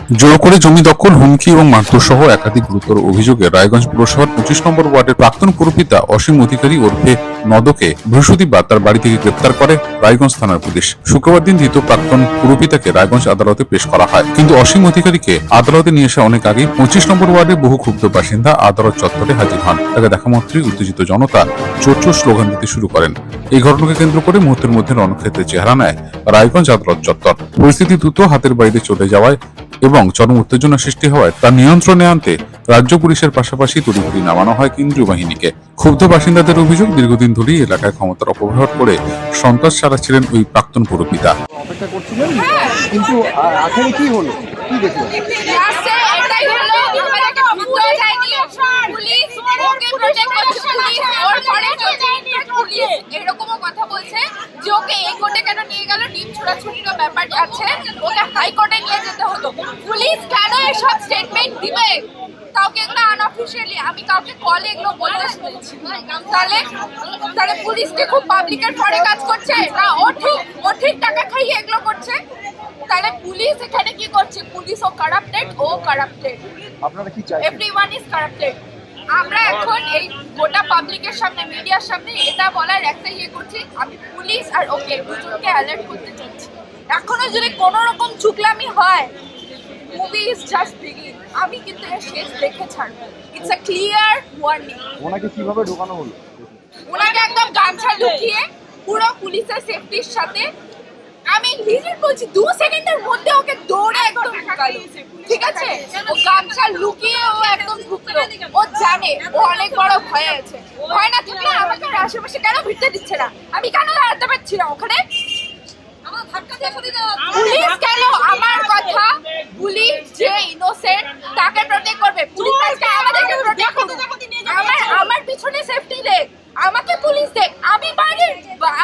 জোর করে জমি দখল, হুমকি এবং মারধর সহ একাধিক গুরুতর অভিযোগে রায়গঞ্জ পুরসভার 25 নম্বর ওয়ার্ডের প্রাক্তন পুরপিতা অসীম অধিকারী ওরফে নদকে বৃহস্পতিবার তার বাড়ি থেকে গ্রেপ্তার করে রায়গঞ্জ থানার পুলিশ। শুক্রবার দিন ধৃত প্রাক্তন পুরপিতাকে রায়গঞ্জ আদালতে পেশ করা হয়, কিন্তু অসীম অধিকারীকে আদালতে নিয়ে আসা অনেক আগেই 25 নম্বর ওয়ার্ডের বহু ক্ষুব্ধ বাসিন্দা আদালত চত্বরে হাজির হন। তাকে দেখা মাত্রই উত্তেজিত জনতা চোর চোর স্লোগান দিতে শুরু করেন। এই ঘটনাকে কেন্দ্র করে মুহূর্তের মধ্যে রণক্ষেত্রের চেহারা নেয় রায়গঞ্জ আদালত চত্বর। পরিস্থিতি দ্রুত হাতের বাইরে চলে যাওয়ায় এবং চরম উত্তেজনা সৃষ্টি হওয়ায় তা নিয়ন্ত্রণে আনতে রাজ্য পুলিশের পাশাপাশি তড়িঘড়ি নামানো হয় কেন্দ্রীয় বাহিনীকে। ক্ষুব্ধ বাসিন্দাদের অভিযোগ, দীর্ঘদিন ধরেই এলাকায় ক্ষমতার অপব্যবহার করে সন্ত্রাস চালাচ্ছিলেন ওই প্রাক্তন পুরপিতা। অপেক্ষা করছিলেন, কিন্তু আখেরে কি হলো, কি দেখলেন? এরকমও কথা বলছে যে ওকে এই কোর্টে কেন নিয়ে গেল, ডিম ছোড়াছুড়ির ব্যাপার আছে, ওকে হাইকোর্টে নিয়ে যেতে হতো। পুলিশ কেন এসব স্টেটমেন্ট দিবে? কাউকে এগুলো আনঅফিসিয়ালি আমি কাউকে কলে এগুলো বলতে শুনেছি। তাহলে পুলিশকে খুব পাবলিকের পরে কাজ করছে না? ও ঠিক টাকা খাইয়ে এগুলো করছে। তাহলে পুলিশ এখানে কি করছে? পুলিশও কারাপ্টেড, ও কারাপ্টেড, আপনারা কি চাই? Everyone is corrupted. আমরা এখন এই গোটা পাবলিকের সামনে, মিডিয়ার সামনে এটা বলার একটা করছি, আমি পুলিশ আর ওকে দুজনকে অ্যালার্ট করতে চাচ্ছি। এখনো যদি কোনো রকম চুকলামি হয়, মুভি ইজ জাস্ট বিগিন। আমি কিন্তু এর শেষ দেখে ছাড়বো। It's a clear warning. ওনাকে কিভাবে ঢোকানো হলো? ওনাকে একদম গামছা লুকিয়ে পুরো পুলিশের সেফটির সাথে, আমি লিজিট বলছি 2 সেকেন্ডের মধ্যে ওকে দৌড়ে একদম ঢুকালো। ঠিক আছে, ও গামছা লুকিয়ে ও একদম ঢুকলো। ও জানে ও অনেক বড় ভয় আছে। ভয় না থাকলে আমাকে আশেপাশে কেন ভিড়তে দিচ্ছে না? আমি কেন দাঁড়াতে পারছি না ওখানে? পুলিশ কেন? আমার কথা, পুলিশ যে ইনোসেন্ট তাকে প্রটেক্ট করবে। পুলিশ আজকে আমাদেরকে প্রটেক্ট করবে। আমার পিছনে সেফটি দেখ, আমাকে পুলিশ দেখ।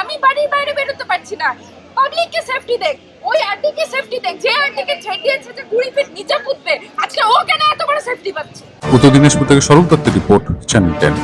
আমি বাড়ির বাইরে বেরোতে পারছি না। পাবলিককে সেফটি দেখ, ওই আন্টিকে সেফটি দেখ, যে আন্টিকে ছেড়ে দিয়েছে যে 20 ফিট নিচে পুঁতবে, আজকে ও কেন এত বড় সেফটি পাচ্ছে? উত্তর দিনাজপুর থেকে স্বরূপ দত্তের রিপোর্ট, চ্যানেল 10।